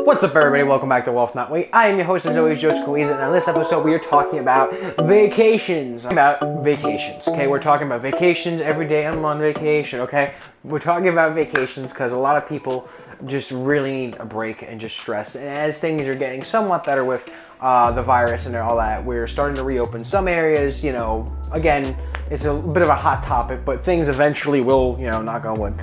What's up, everybody? Welcome back to Wealth Not Wait. I am your host, as always, Joseph Coizza, and on this episode, we are talking about vacations. Okay? We're talking about vacations. Every day I'm on vacation, okay? We're talking about vacations because a lot of people just really need a break and just stress. And as things are getting somewhat better with the virus and all that, we're starting to reopen some areas. Again, it's a bit of a hot topic, but things eventually will, knock on wood,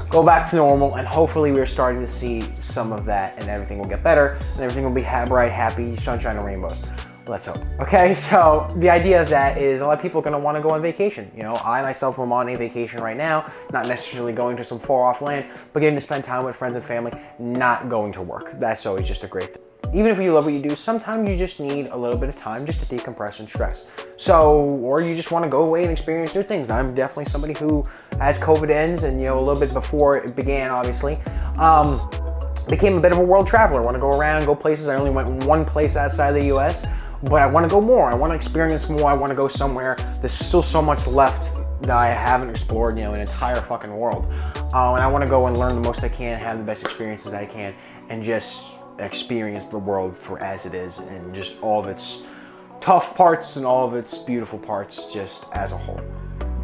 go back to normal, and hopefully we're starting to see some of that, and everything will get better, and everything will be bright, happy, sunshine, and rainbows. Let's hope. Okay, so the idea of that is a lot of people are going to want to go on vacation. I myself am on a vacation right now, not necessarily going to some far off land, but getting to spend time with friends and family, not going to work. That's always just a great thing. Even if you love what you do, sometimes you just need a little bit of time just to decompress and stress. Or you just want to go away and experience new things. I'm definitely somebody who, as COVID ends and, a little bit before it began, obviously, became a bit of a world traveler. I want to go around, go places. I only went one place outside the US, but I want to go more. I want to experience more. I want to go somewhere. There's still so much left that I haven't explored, an entire fucking world. And I want to go and learn the most I can, have the best experiences I can, and just experience the world for as it is, and just all of its tough parts and all of its beautiful parts just as a whole.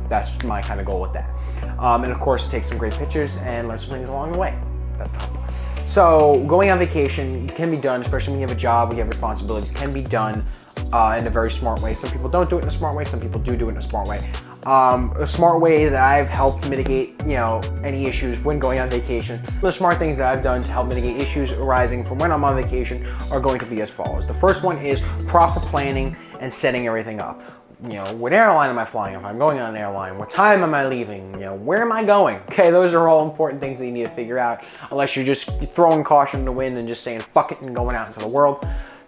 That's my kind of goal with that. And of course, take some great pictures and learn some things along the way. That's the whole point. So going on vacation can be done, especially when you have a job, when you have responsibilities, can be done in a very smart way. Some people don't do it in a smart way. Some people do it in a smart way. A smart way that I've helped mitigate, any issues when going on vacation. The smart things that I've done to help mitigate issues arising from when I'm on vacation are going to be as follows. The first one is proper planning and setting everything up. What airline am I flying? If I'm going on an airline, what time am I leaving? Where am I going? Okay, those are all important things that you need to figure out, unless you're just throwing caution to the wind and just saying fuck it and going out into the world.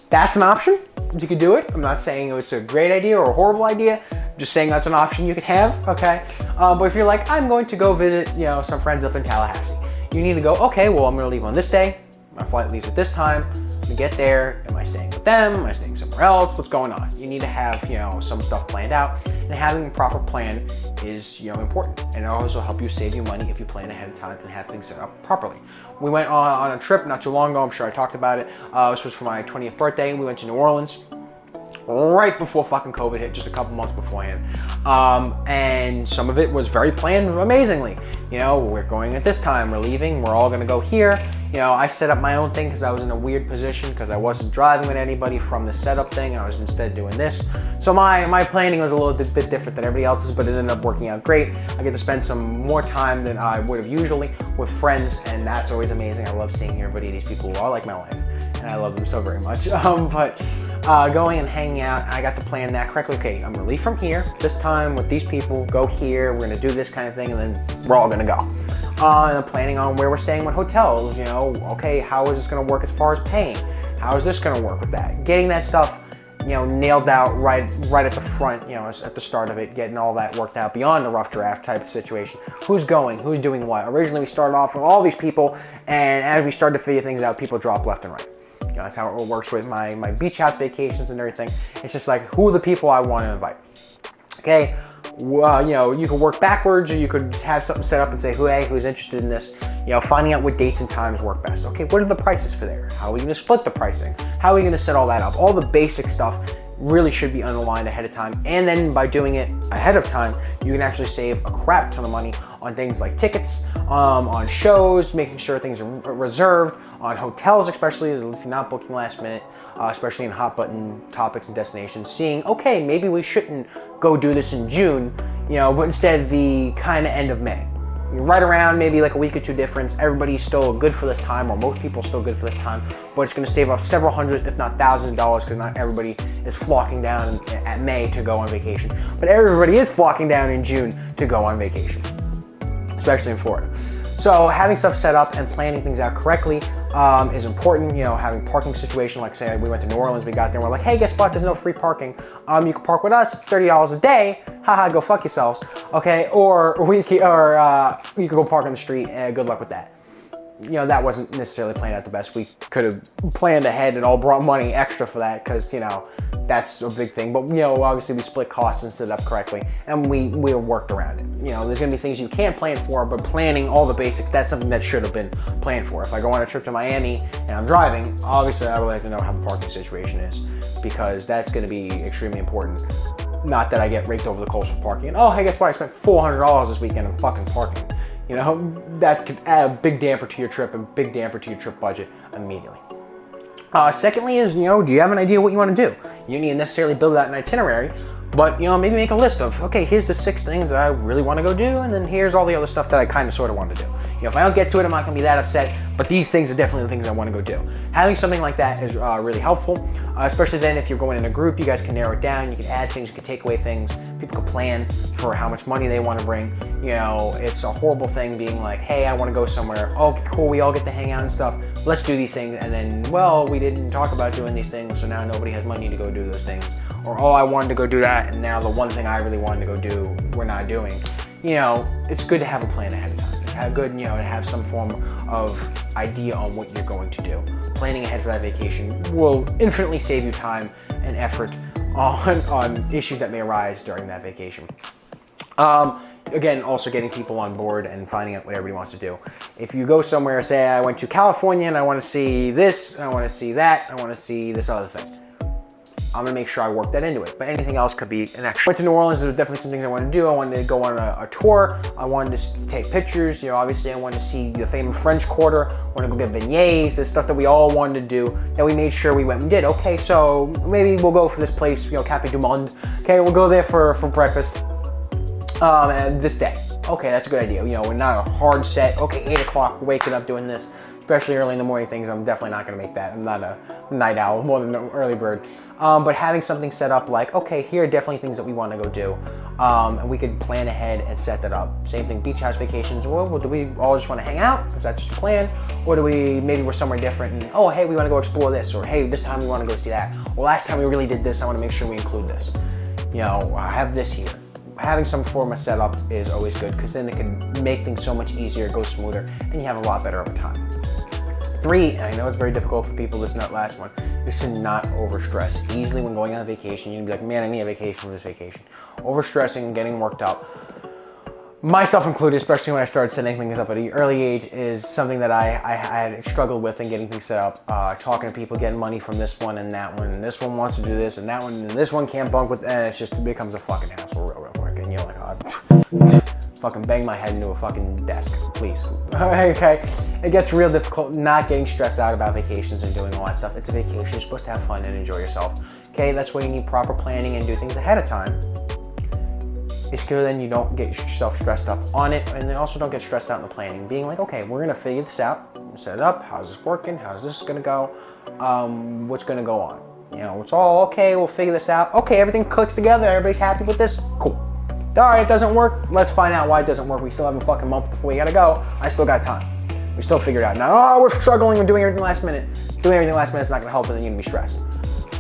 That's an option. You could do it. I'm not saying it's a great idea or a horrible idea. I'm just saying that's an option you could have, okay? But if you're like, I'm going to go visit, some friends up in Tallahassee, you need to go, okay, well, I'm going to leave on this day. My flight leaves at this time. To get there, am I staying with them? Am I staying somewhere else? What's going on? You need to have, some stuff planned out, and having a proper plan is, important. And it'll also help you save you money if you plan ahead of time and have things set up properly. We went on a trip not too long ago. I'm sure I talked about it. This was for my 20th birthday. We went to New Orleans right before fucking COVID hit, just a couple months beforehand. And some of it was very planned amazingly. We're going at this time, we're leaving, we're all gonna go here. I set up my own thing because I was in a weird position because I wasn't driving with anybody from the setup thing. I was instead doing this. So my planning was a little bit different than everybody else's, but it ended up working out great. I get to spend some more time than I would have usually with friends, and that's always amazing. I love seeing everybody, these people who are like my life, and I love them so very much. Going and hanging out, I got to plan that correctly. Okay, I'm gonna leave from here, this time with these people, go here, we're gonna do this kind of thing, and then we're all gonna go. And planning on where we're staying, what hotels, okay, how is this gonna work as far as paying? How is this gonna work with that? Getting that stuff, nailed out right at the front, at the start of it, getting all that worked out beyond the rough draft type of situation. Who's going, who's doing what? Originally we started off with all these people, and as we started to figure things out, people drop left and right. That's how it works with my beach house vacations and everything. It's just like, who are the people I want to invite? Okay, you could work backwards, or you could have something set up and say, hey, who's interested in this? Finding out what dates and times work best. Okay, what are the prices for there? How are we going to split the pricing? How are we going to set all that up? All the basic stuff really should be underlined ahead of time. And then by doing it ahead of time, you can actually save a crap ton of money on things like tickets, on shows, making sure things are reserved, on hotels, especially if you're not booking last minute, especially in hot button topics and destinations, seeing, okay, maybe we shouldn't go do this in June, but instead the kind of end of May. Right around maybe like a week or two difference, everybody's still good for this time, or most people are still good for this time, but it's gonna save us several hundred, if not thousands of dollars, because not everybody is flocking down at May to go on vacation, but everybody is flocking down in June to go on vacation, especially in Florida. So having stuff set up and planning things out correctly is important. Having parking situation, like say we went to New Orleans, we got there, and we're like, hey, guess what? There's no free parking. You can park with us, it's $30 a day. Haha, go fuck yourselves. Okay, or you could go park on the street. Good luck with that. you know, that wasn't necessarily planned out the best. We could have planned ahead and all brought money extra for that because, you know, that's a big thing. But, you know, obviously we split costs and set it up correctly, and we worked around it. You know, there's gonna be things you can't plan for, but planning all the basics, that's something that should have been planned for. If I go on a trip to Miami and I'm driving, obviously I would like to know how the parking situation is, because that's gonna be extremely important. Not that I get raked over the coals for parking. And, oh, hey, guess what? I spent $400 this weekend on fucking parking. You know, that could add a big damper to your trip and big damper to your trip budget immediately. Secondly is, you know, do you have an idea what you want to do? You need to necessarily build out an itinerary, but, you know, maybe make a list of, okay, here's the 6 things that I really want to go do, and then here's all the other stuff that I kind of sort of want to do. You know, if I don't get to it, I'm not going to be that upset, but these things are definitely the things I want to go do. Having something like that is really helpful, especially then if you're going in a group, you guys can narrow it down, you can add things, you can take away things, people can plan for how much money they want to bring. You know, it's a horrible thing being like, hey, I want to go somewhere, oh, cool, we all get to hang out and stuff, let's do these things, and then, well, we didn't talk about doing these things, so now nobody has money to go do those things. Or, oh, I wanted to go do that, and now the one thing I really wanted to go do, we're not doing. You know, it's good to have a plan ahead of time. It's good, you know, to have some form of idea on what you're going to do. Planning ahead for that vacation will infinitely save you time and effort on issues that may arise during that vacation. Again, also getting people on board and finding out what everybody wants to do. If you go somewhere, say I went to California and I want to see this, I want to see that, I want to see this other thing, I'm gonna make sure I work that into it. But anything else could be an extra. Went to New Orleans, there's definitely some things I wanted to do. I wanted to go on a tour. I wanted to take pictures. You know, obviously I wanted to see the famous French Quarter. I wanted to go get beignets. There's stuff that we all wanted to do that we made sure we went and did. Okay, so maybe we'll go for this place, you know, Café du Monde. Okay, we'll go there for breakfast and this day. Okay, that's a good idea. You know, we're not a hard set. Okay, 8 o'clock, we're waking up doing this. Especially early in the morning things, I'm definitely not gonna make that. I'm not a night owl, more than an early bird. But having something set up like, okay, here are definitely things that we wanna go do. And we could plan ahead and set that up. Same thing, beach house vacations. Well, do we all just wanna hang out? Is that just a plan? Or do we, maybe we're somewhere different and, oh, hey, we wanna go explore this. Or hey, this time we wanna go see that. Well, last time we really did this, I wanna make sure we include this. You know, I have this here. Having some form of setup is always good because then it can make things so much easier, go smoother, and you have a lot better of a time. 3, and I know it's very difficult for people listening to that last one, is to not overstress. Easily when going on a vacation, you can be like, man, I need a vacation from this vacation. Overstressing and getting worked up, myself included, especially when I started setting things up at an early age, is something that I had struggled with in getting things set up. Talking to people, getting money from this one and that one, and this one wants to do this and that one, and this one can't bunk with, and it becomes a fucking hassle real quick, and you're like, oh, fucking bang my head into a fucking desk, please. Okay, it gets real difficult not getting stressed out about vacations and doing all that stuff. It's a vacation, you're supposed to have fun and enjoy yourself. Okay, that's why you need proper planning and do things ahead of time. It's good then you don't get yourself stressed up on it, and then also don't get stressed out in the planning. Being like, okay, we're gonna figure this out, set it up, how's this working, how's this gonna go, what's gonna go on. You know, it's all okay, we'll figure this out. Okay, everything clicks together, everybody's happy with this, cool. All right, it doesn't work. Let's find out why it doesn't work. We still have a fucking month before we gotta go. I still got time. We still figure it out. Now, oh, we're struggling and doing everything last minute. Doing everything last minute is not gonna help, and then you're gonna be stressed.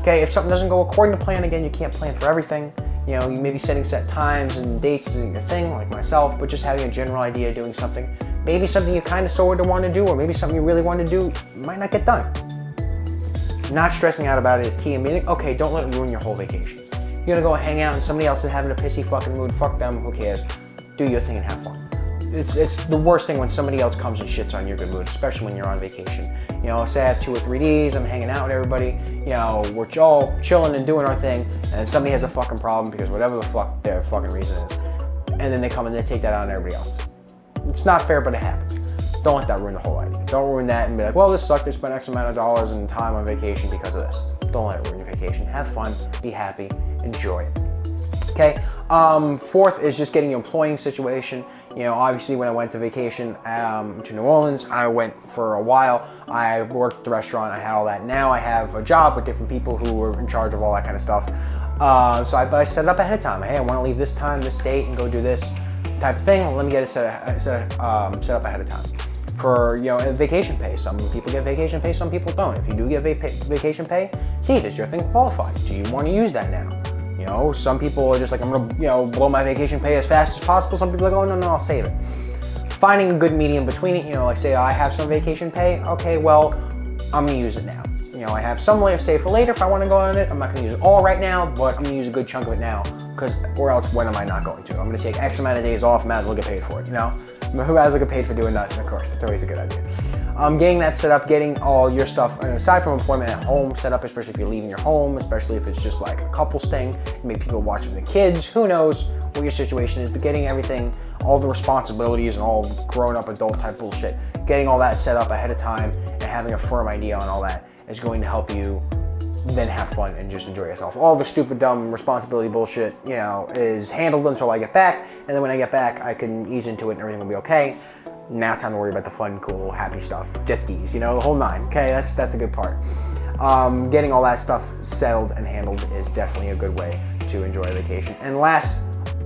Okay, if something doesn't go according to plan, again, you can't plan for everything. You know, you may be setting set times and dates isn't your thing, like myself, but just having a general idea of doing something. Maybe something you kind of sort of want to do, or maybe something you really want to do might not get done. Not stressing out about it is key. And meaning, okay, don't let it ruin your whole vacation. You're gonna go hang out and somebody else is having a pissy fucking mood, fuck them, who cares? Do your thing and have fun. It's the worst thing when somebody else comes and shits on your good mood, especially when you're on vacation. You know, say I have 2 or 3 days, I'm hanging out with everybody, you know, we're all chilling and doing our thing, and somebody has a fucking problem because whatever the fuck their fucking reason is, and then they come and they take that out on everybody else. It's not fair, but it happens. Don't let that ruin the whole idea. Don't ruin that and be like, well, this sucked, I spent X amount of dollars and time on vacation because of this. Don't let it ruin your vacation. Have fun, be happy, enjoy it. Okay, 4th is just getting your employing situation. You know, obviously when I went to vacation to New Orleans, I went for a while. I worked at the restaurant, I had all that. Now I have a job with different people who are in charge of all that kind of stuff. But I set it up ahead of time. Hey, I want to leave this time, this date, and go do this type of thing. Well, let me get it set up ahead of time. For, you know, vacation pay. Some people get vacation pay, some people don't. If you do get vacation pay, see, does your thing qualify? Do you want to use that now? You know, some people are just like, I'm gonna, you know, blow my vacation pay as fast as possible. Some people are like, oh, no, I'll save it. finding a good medium between it. You know, like say I have some vacation pay. Okay, well, I'm gonna use it now. You know, I have some way of save for later if I want to go on it. I'm not gonna use it all right now, but I'm gonna use a good chunk of it now, or else when am I not going to? I'm gonna take X amount of days off, might as well get paid for it, you know? Who has to get paid for doing nothing, of course, that's always a good idea. Getting that set up, getting all your stuff, aside from employment at home, set up, especially if you're leaving your home, especially if it's just like a couple's thing, maybe people watching the kids, who knows what your situation is, but getting everything, all the responsibilities and all grown up adult type bullshit, getting all that set up ahead of time and having a firm idea on all that is going to help you then have fun and just enjoy yourself. All the stupid, dumb responsibility bullshit, you know, is handled until I get back, and then when I get back, I can ease into it and everything will be okay. Now it's time to worry about the fun, cool, happy stuff. Jet skis, you know, the whole nine, okay? That's the good part. Getting all that stuff settled and handled is definitely a good way to enjoy a vacation. And last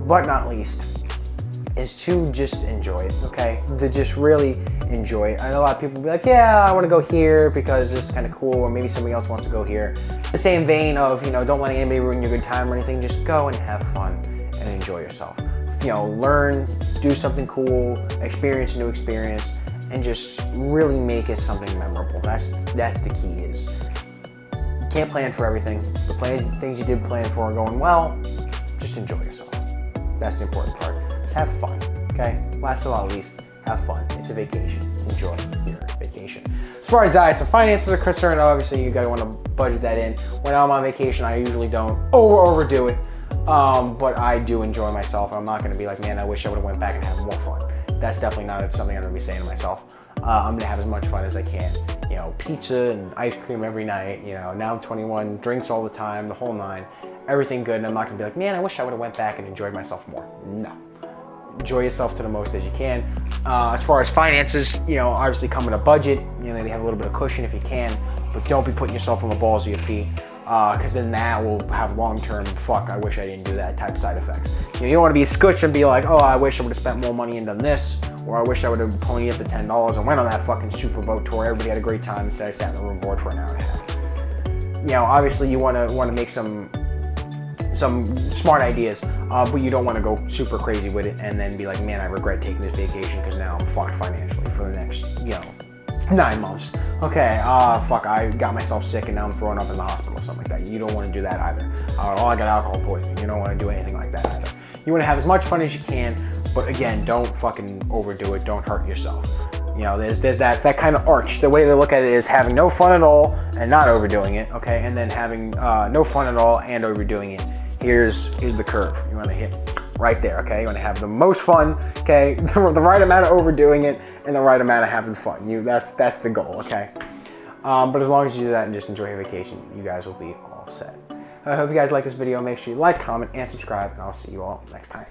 but not least, is to just enjoy it, okay? To just really enjoy it. I know a lot of people will be like, yeah, I want to go here because this is kind of cool, or maybe somebody else wants to go here. The same vein of, you know, don't let anybody ruin your good time or anything. Just go and have fun and enjoy yourself. You know, learn, do something cool, experience a new experience, and just really make it something memorable. That's the key. Is you can't plan for everything. The things you did plan for are going well. Just enjoy yourself. That's the important part. Just have fun, okay? Last but not least, have fun. It's a vacation. Enjoy your vacation. As far as diets and finances are concerned, obviously you guys want to budget that in. When I'm on vacation, I usually don't overdo it, but I do enjoy myself. I'm not going to be like, man, I wish I would have went back and had more fun. That's definitely not something I'm going to be saying to myself. I'm going to have as much fun as I can. You know, pizza and ice cream every night. You know, now I'm 21, drinks all the time, the whole nine. Everything good, and I'm not going to be like, man, I wish I would have went back and enjoyed myself more. No. Enjoy yourself to the most as you can. As far as finances, you know, obviously come with a budget. You know, maybe have a little bit of cushion if you can, but don't be putting yourself on the balls of your feet, because then that will have long-term, fuck, I wish I didn't do that type of side effects. You know, you don't want to be squished and be like, oh, I wish I would have spent more money and done this, or I wish I would have ponied up the $10 and went on that fucking super boat tour. Everybody had a great time instead I sat in the room bored for an hour and a half. You know, obviously you want to make some smart ideas, but you don't want to go super crazy with it and then be like, man, I regret taking this vacation because now I'm fucked financially for the next, you know, 9 months. Okay, fuck, I got myself sick and now I'm throwing up in the hospital or something like that. You don't want to do that either. Oh, I got alcohol poisoning. You don't want to do anything like that either. You want to have as much fun as you can, but again, don't fucking overdo it. Don't hurt yourself. You know, there's that kind of arch. The way they look at it is having no fun at all and not overdoing it, okay? And then having no fun at all and overdoing it. Here's the curve. You want to hit right there, okay? You want to have the most fun, okay? The right amount of overdoing it and the right amount of having fun. That's the goal, okay? But as long as you do that and just enjoy your vacation, you guys will be all set. I hope you guys like this video. Make sure you like, comment, and subscribe, and I'll see you all next time.